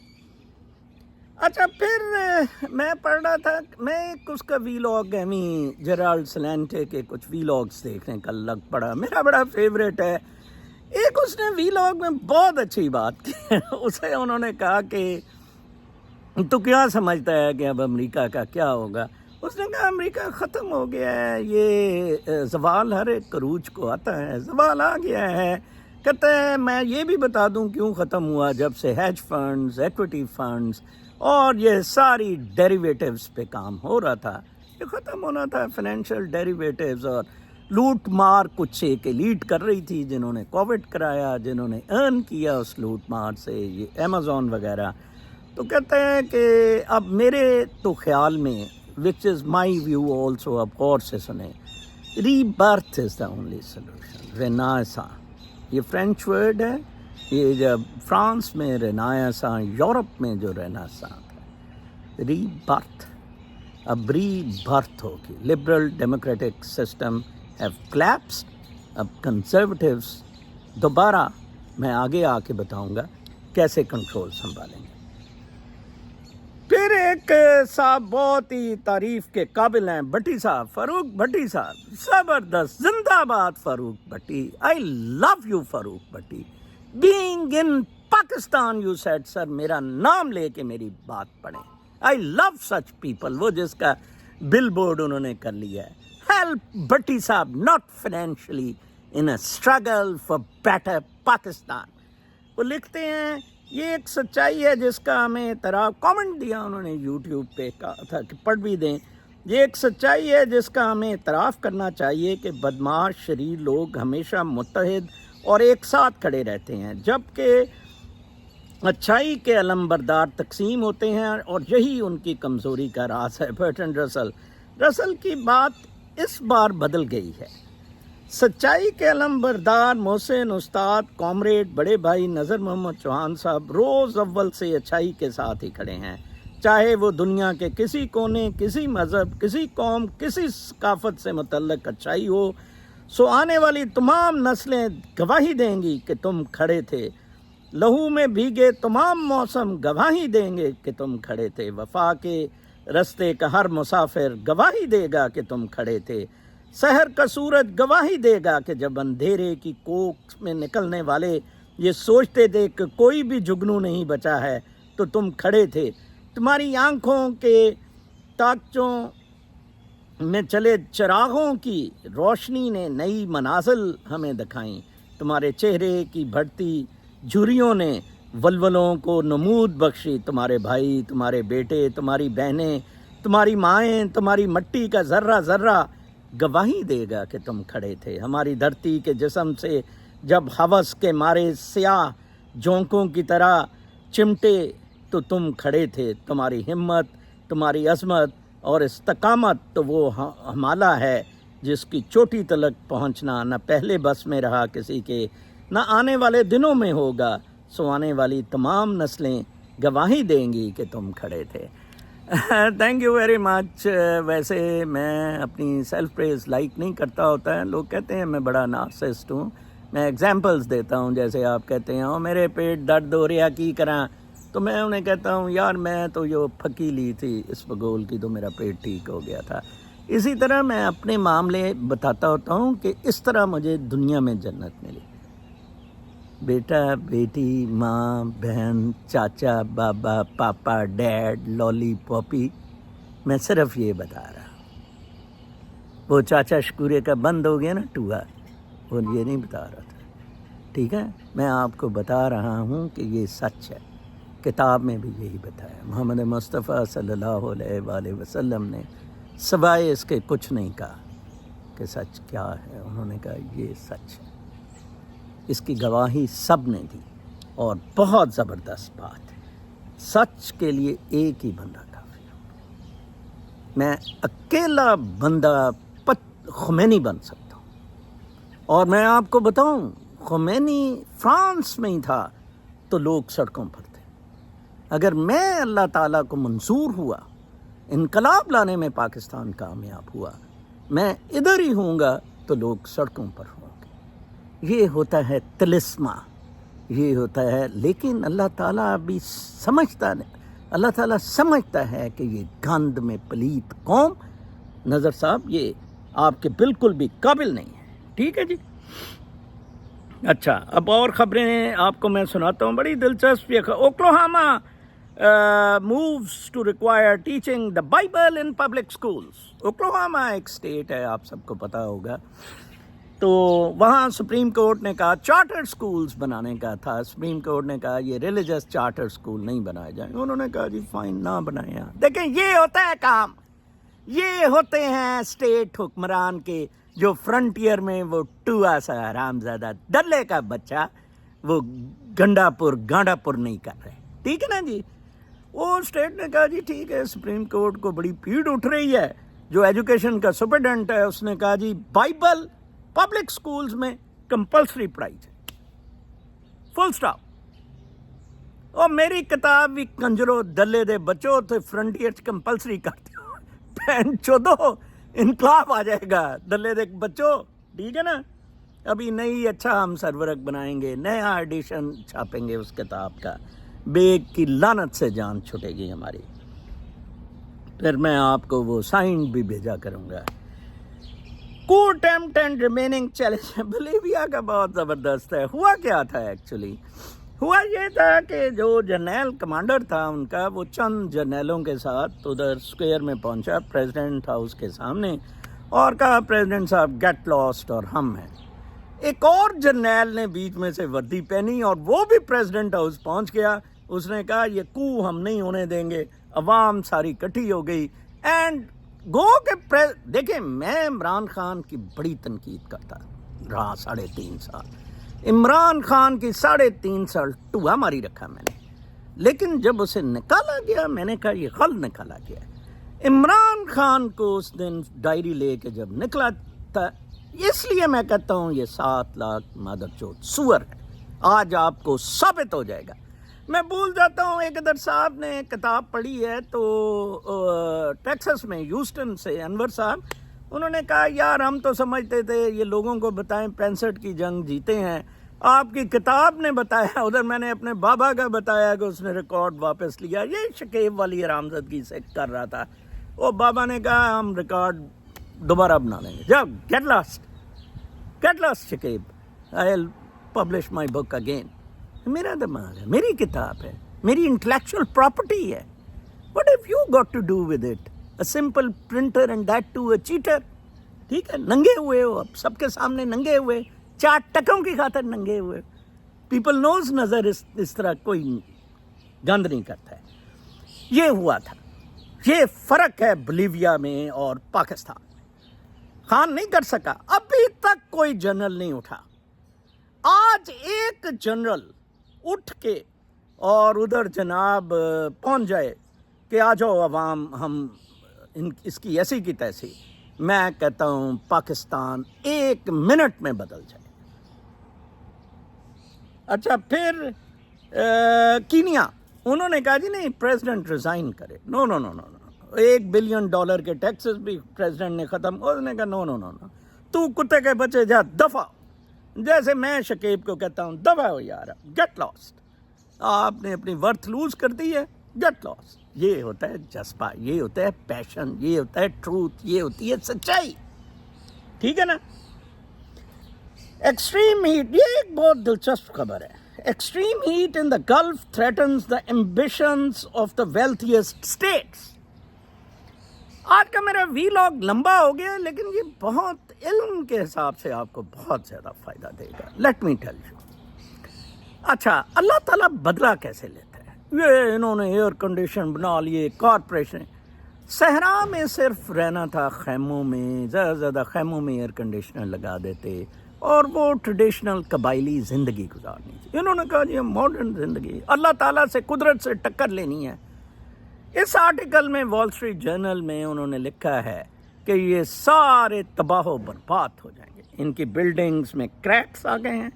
اچھا پھر میں پڑھ رہا تھا، میں اس کا ویلاگ جیرالڈ سلینٹے کے کچھ ویلاگس دیکھنے کا لگ پڑا، میرا بڑا فیوریٹ ہے. ایک اس نے ویلاگ میں بہت اچھی بات کی. اسے انہوں نے کہا کہ تو کیا سمجھتا ہے کہ اب امریکہ کا کیا ہوگا؟ اس نے کہا امریکہ ختم ہو گیا ہے، یہ زوال ہر ایک عروج کو آتا ہے، زوال آ گیا ہے. کہتے ہیں میں یہ بھی بتا دوں کیوں ختم ہوا، جب سے ہیج فنڈز، ایکویٹی فنڈز اور یہ ساری ڈیریویٹیوز پہ کام ہو رہا تھا، یہ ختم ہونا تھا. فائنینشیل ڈیریویٹیوز اور لوٹ مار کچھ ایک لیڈ کر رہی تھی، جنہوں نے کووڈ کرایا، جنہوں نے ارن کیا اس لوٹ مار سے، یہ امیزون وغیرہ. تو کہتے ہیں کہ اب میرے تو خیال میں وچ از مائی ویو آلسو، اب غور سے سنیں، rebirth is the only solution. Renaissance یہ فرینچ ورڈ ہے، یہ جب فرانس میں رینائساں، یورپ میں جو رینائساں تھا، ری برتھ، اب ری برتھ ہوگی. Liberal democratic system have collapsed. اب کنزرویٹیوز دوبارہ میں آگے آ کے بتاؤں گا کیسے کنٹرول سنبھالیں گے. پھر ایک صاحب بہت ہی تعریف کے قابل ہیں، بھٹی صاحب، فاروق بھٹی صاحب، زبردست، زندہ باد Farooq Bhatti. I love you Farooq Bhatti. Being in Pakistan you said sir میرا نام لے کے میری بات پڑھیں. I love such people. وہ جس کا بل بورڈ انہوں نے کر لیا ہے، ہیلپ بھٹی صاحب not financially in a struggle for better Pakistan. وہ لکھتے ہیں یہ ایک سچائی ہے جس کا ہمیں اعتراف، کامنٹ دیا انہوں نے یوٹیوب پہ، کہا تھا کہ پڑھ بھی دیں. یہ ایک سچائی ہے جس کا ہمیں اعتراف کرنا چاہیے کہ بدماش شریر لوگ ہمیشہ متحد اور ایک ساتھ کھڑے رہتے ہیں، جبکہ اچھائی کے علمبردار تقسیم ہوتے ہیں، اور یہی ان کی کمزوری کا راز ہے. برٹرنڈ رسل کی بات اس بار بدل گئی ہے. سچائی کے علمبردار محسن استاد کامریڈ بڑے بھائی نذر محمد چوہان صاحب روز اول سے اچھائی کے ساتھ ہی کھڑے ہیں، چاہے وہ دنیا کے کسی کونے، کسی مذہب، کسی قوم، کسی ثقافت سے متعلق اچھائی ہو. سو آنے والی تمام نسلیں گواہی دیں گی کہ تم کھڑے تھے. لہو میں بھیگے تمام موسم گواہی دیں گے کہ تم کھڑے تھے. وفا کے رستے کا ہر مسافر گواہی دے گا کہ تم کھڑے تھے. سحر کا سورج گواہی دے گا کہ جب اندھیرے کی کوکھ میں نکلنے والے یہ سوچتے تھے کہ کوئی بھی جگنو نہیں بچا ہے تو تم کھڑے تھے. تمہاری آنکھوں کے تاکچوں میں چلے چراغوں کی روشنی نے نئی منازل ہمیں دکھائیں. تمہارے چہرے کی بڑھتی جھریوں نے ولولوں کو نمود بخشی. تمہارے بھائی، تمہارے بیٹے، تمہاری بہنیں، تمہاری مائیں، تمہاری مٹی کا ذرہ ذرہ گواہی دے گا کہ تم کھڑے تھے. ہماری دھرتی کے جسم سے جب ہوس کے مارے سیاہ جھونکوں کی طرح چمٹے تو تم کھڑے تھے. تمہاری ہمت، تمہاری عظمت اور استقامت تو وہ ہمالہ ہے جس کی چوٹی تلک پہنچنا نہ پہلے بس میں رہا کسی کے، نہ آنے والے دنوں میں ہوگا. سو آنے والی تمام نسلیں گواہی دیں گی کہ تم کھڑے تھے. Thank you very much. ویسے میں اپنی سیلف پریز لائک نہیں کرتا ہوتا ہے. لوگ کہتے ہیں میں بڑا نارسسٹ ہوں. میں ایگزامپلس دیتا ہوں، جیسے آپ کہتے ہیں او میرے پیٹ درد ہو رہا کی کراں، تو میں انہیں کہتا ہوں یار میں تو جو پھکی لی تھی اس بگول کی تو میرا پیٹ ٹھیک ہو گیا تھا. اسی طرح میں اپنے معاملے بتاتا ہوتا ہوں کہ اس طرح مجھے دنیا میں جنت ملی. بیٹا، بیٹی، ماں، بہن، چاچا، بابا، پاپا، ڈیڈ، لالی پاپی، میں صرف یہ بتا رہا ہوں. وہ چاچا شکورے کا بند ہو گیا نا ٹوہا، وہ یہ نہیں بتا رہا تھا. ٹھیک ہے، میں آپ کو بتا رہا ہوں کہ یہ سچ ہے کتاب میں بھی یہی بتایا. محمد مصطفیٰ صلی اللہ علیہ وآلہ وسلم نے سوائے اس کے کچھ نہیں کہا کہ سچ کیا ہے. انہوں نے کہا یہ سچ ہے. اس کی گواہی سب نے دی اور بہت زبردست بات ہے. سچ کے لیے ایک ہی بندہ کافی ہے. میں اکیلا بندہ خمینی بن سکتا ہوں. اور میں آپ کو بتاؤں خمینی فرانس میں ہی تھا تو لوگ سڑکوں پر تھے. اگر میں اللہ تعالیٰ کو منظور ہوا، انقلاب لانے میں پاکستان کامیاب ہوا، میں ادھر ہی ہوں گا تو لوگ سڑکوں پر ہوں گے. یہ ہوتا ہے طلسمہ، یہ ہوتا ہے. لیکن اللہ تعالیٰ بھی سمجھتا نہیں. اللہ تعالیٰ سمجھتا ہے کہ یہ گند میں پلیت قوم. نظر صاحب یہ آپ کے بالکل بھی قابل نہیں ہے. ٹھیک ہے جی. اچھا اب اور خبریں آپ کو میں سناتا ہوں بڑی دلچسپ. Oklahoma moves to require teaching the Bible in public schools. Oklahoma ایک اسٹیٹ ہے، آپ سب کو پتہ ہوگا. تو وہاں سپریم کورٹ نے کہا چارٹر اسکولز بنانے کا تھا. سپریم کورٹ نے کہا یہ ریلیجس چارٹر اسکول نہیں بنائے جائیں. انہوں نے کہا جی فائن نہ بنائیں. دیکھیں یہ ہوتا ہے کام. یہ ہوتے ہیں اسٹیٹ حکمران کے جو فرنٹیئر میں وہ ٹوا سا حرامزادہ ڈلے کا بچہ وہ گنڈا پور نہیں کر رہے. ٹھیک ہے نا جی. وہ اسٹیٹ نے کہا جی ٹھیک ہے. سپریم کورٹ کو بڑی پیڑ اٹھ رہی ہے. جو ایجوکیشن کا سپرڈنٹ ہے اس نے کہا جی بائبل پبلک سکولز میں کمپلسری پڑھائی جائے. فل سٹاپ. اور میری کتاب بھی کنجرو دلے دے بچوں تو فرنٹیئر کمپلسری کرتے ہو. پین چودو انقلاب آ جائے گا دلے دے بچوں. ٹھیک ہے نا. ابھی نئی اچھا ہم سرورق بنائیں گے، نیا ایڈیشن چھاپیں گے اس کتاب کا. بیگ کی لعنت سے جان چھٹے گی ہماری. پھر میں آپ کو وہ سائن بھی بھیجا کروں گا. کو attempt and remaining challenge. Bolivia کا بہت زبردست ہے. ہوا کیا تھا ایکچولی؟ ہوا یہ تھا کہ جو جرنیل کمانڈر تھا ان کا وہ چند جرنیلوں کے ساتھ ادھر اسکوئر میں پہنچا پریزیڈنٹ ہاؤس کے سامنے اور کہا پریزیڈنٹ صاحب گیٹ لاسٹ اور ہم ہیں. ایک اور جرنیل نے بیچ میں سے وردی پہنی اور وہ بھی پریزیڈنٹ ہاؤس پہنچ گیا. اس نے کہا یہ کو ہم نہیں ہونے دیں گے. عوام ساری کٹھی ہو گئی اینڈ گو کہ دیکھیں میں عمران خان کی بڑی تنقید کرتا رہا 3.5 سال. عمران خان کی 3.5 سال ٹوا ماری رکھا میں نے. لیکن جب اسے نکالا گیا میں نے کہا یہ غلط نکالا گیا. عمران خان کو اس دن ڈائری لے کے جب نکلا تھا، اس لیے میں کہتا ہوں یہ 7 لاکھ مادر چوت سور ہے. آج آپ کو ثابت ہو جائے گا. میں بھول جاتا ہوں ایک ادھر صاحب نے کتاب پڑھی ہے تو ٹیکسس میں ہیوسٹن سے انور صاحب، انہوں نے کہا یار ہم تو سمجھتے تھے یہ لوگوں کو بتائیں 65 کی جنگ جیتے ہیں. آپ کی کتاب نے بتایا. ادھر میں نے اپنے بابا کا بتایا کہ اس نے ریکارڈ واپس لیا. یہ شکیب والی حرامزادگی سے کر رہا تھا. وہ بابا نے کہا ہم ریکارڈ دوبارہ بنا لیں گے. جب get lost Shakib. I will publish my book again. میرا دماغ ہے، میری کتاب ہے، میری انٹلیکچوئل پراپرٹی ہے. What have you got to do with it? A simple printer and that too a cheater. ٹھیک ہے. ننگے ہوئے ہو اب سب کے سامنے، ننگے ہوئے 4 ٹکوں کی خاطر ننگے ہوئے. پیپل نوز نظر اس طرح کوئی گند نہیں کرتا ہے. یہ ہوا تھا. یہ فرق ہے بولیویا میں اور پاکستان میں. خان نہیں کر سکا. ابھی تک کوئی جنرل نہیں اٹھا. آج ایک جنرل اٹھ کے اور ادھر جناب پہنچ جائے کہ آ جاؤ عوام ہم اس کی ایسی کی تیسی، میں کہتا ہوں پاکستان 1 منٹ میں بدل جائے. اچھا پھر کینیا، انہوں نے کہا جی نہیں پریزیڈنٹ ریزائن کرے. نو $1 بلین کے ٹیکسز بھی پریزیڈنٹ نے ختم. اس نے کہا نو تو کتے کے بچے جا دفع. جیسے میں شکیب کو کہتا ہوں دفع ہو یار، گیٹ لاسٹ. آپ نے اپنی ورتھ لوز کر دی ہے، گیٹ لاسٹ. یہ ہوتا ہے جذبہ، یہ ہوتا ہے پیشن، یہ ہوتا ہے ٹروتھ، یہ ہوتی ہے سچائی. ٹھیک ہے نا. ایکسٹریم ہیٹ، یہ ایک بہت دلچسپ خبر ہے. Extreme heat in the Gulf threatens the ambitions of the wealthiest states. آج کا میرا ویلاگ لمبا ہو گیا لیکن یہ بہت علم کے حساب سے آپ کو بہت زیادہ فائدہ دے گا. Let me tell you. اچھا اللہ تعالیٰ بدلہ کیسے لیتا ہے؟ یہ انہوں نے ایئر کنڈیشن بنا لیے کارپوریشن. صحرا میں صرف رہنا تھا خیموں میں، زیادہ سے زیادہ خیموں میں ایئر کنڈیشنر لگا دیتے اور وہ ٹریڈیشنل قبائلی زندگی گزارنی تھی. انہوں نے کہا جی ماڈرن زندگی، اللہ تعالیٰ سے قدرت سے ٹکر لینی ہے. اس آرٹیکل میں وال اسٹریٹ جرنل میں انہوں نے لکھا ہے کہ یہ سارے تباہ و برباد ہو جائیں گے، ان کی بلڈنگز میں کریکس آ گئے ہیں،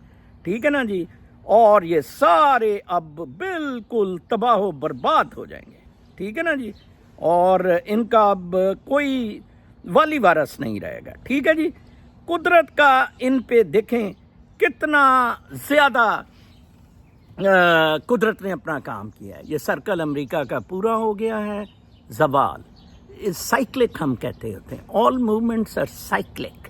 ٹھیک ہے نا جی، اور یہ سارے اب بالکل تباہ و برباد ہو جائیں گے، ٹھیک ہے نا جی، اور ان کا اب کوئی والی وارث نہیں رہے گا، ٹھیک ہے جی. قدرت کا ان پہ دیکھیں کتنا زیادہ قدرت نے اپنا کام کیا ہے. یہ سرکل امریکہ کا پورا ہو گیا ہے. زوال سائیکلک ہم کہتے ہوتے ہیں، all movements are cyclic,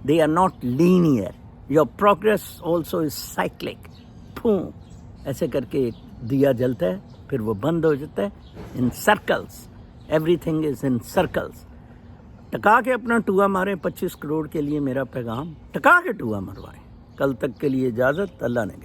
they are not linear. Your progress also is cyclic. پھوں ایسے کر کے ایک دیا جلتا ہے پھر وہ بند ہو جاتا ہے. In circles, everything is in circles. ٹکا کے اپنا ٹوا مارے 25 کروڑ کے لیے میرا پیغام، ٹکا کے ٹوا مروائیں. کل تک کے لیے اجازت، اللہ نے